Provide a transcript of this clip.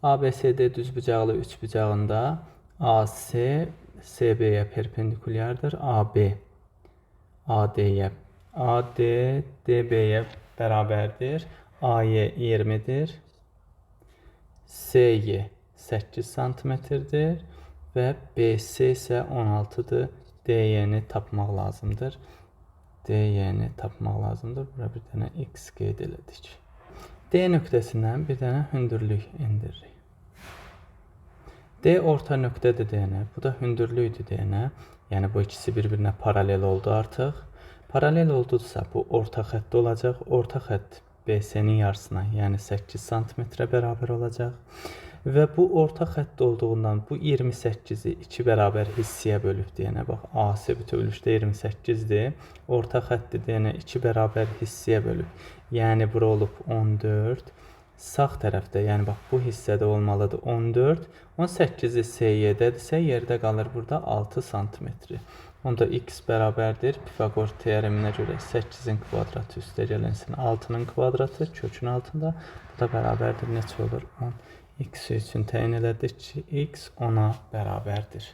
ABCD düzbucaqlı üçbucağında AC CB'ye perpendikulyardır. AB AD'ye, AD DB'ye bərabərdir. AY 20'dir. CY 8 santimetrdir və BC isə 16'dır. DY-ni tapmaq lazımdır. DY-ni tapmaq lazımdır. Bura bir dənə X qeyd elədik. D nöqtəsindən bir dənə hündürlük endiririk. D orta nöqtədir deyənə, bu da hündürlükdür deyənə. Yəni bu ikisi bir-birinə paralel oldu artıq. Paralel oldudsa bu orta xətt olacaq. Orta xətt BC-nin yarısına, yəni 8 santimetrə bərabər olacaq. Və bu orta xətt olduğundan bu 28'i 2 bərabər hissəyə bölüb deyənə. Bax, AC bütövlükdə 28'dir. Orta xətti deyənə 2 bərabər hissəyə bölüb. Yəni bura olub 14. Sağ tərəfdə, yəni bax bu hissədə olmalıdır 14. 18'i CY-dədirsə yerdə qalır burada 6 santimetri. Onda X bərabərdir. Pifaqor teoreminə görə 8'in kvadratı üstə gəlinsin 6'nın kvadratı kökün altında. Bu da bərabərdir. Neçə olur? 10. X üçün təyin elədik ki, X 10'a bərabərdir.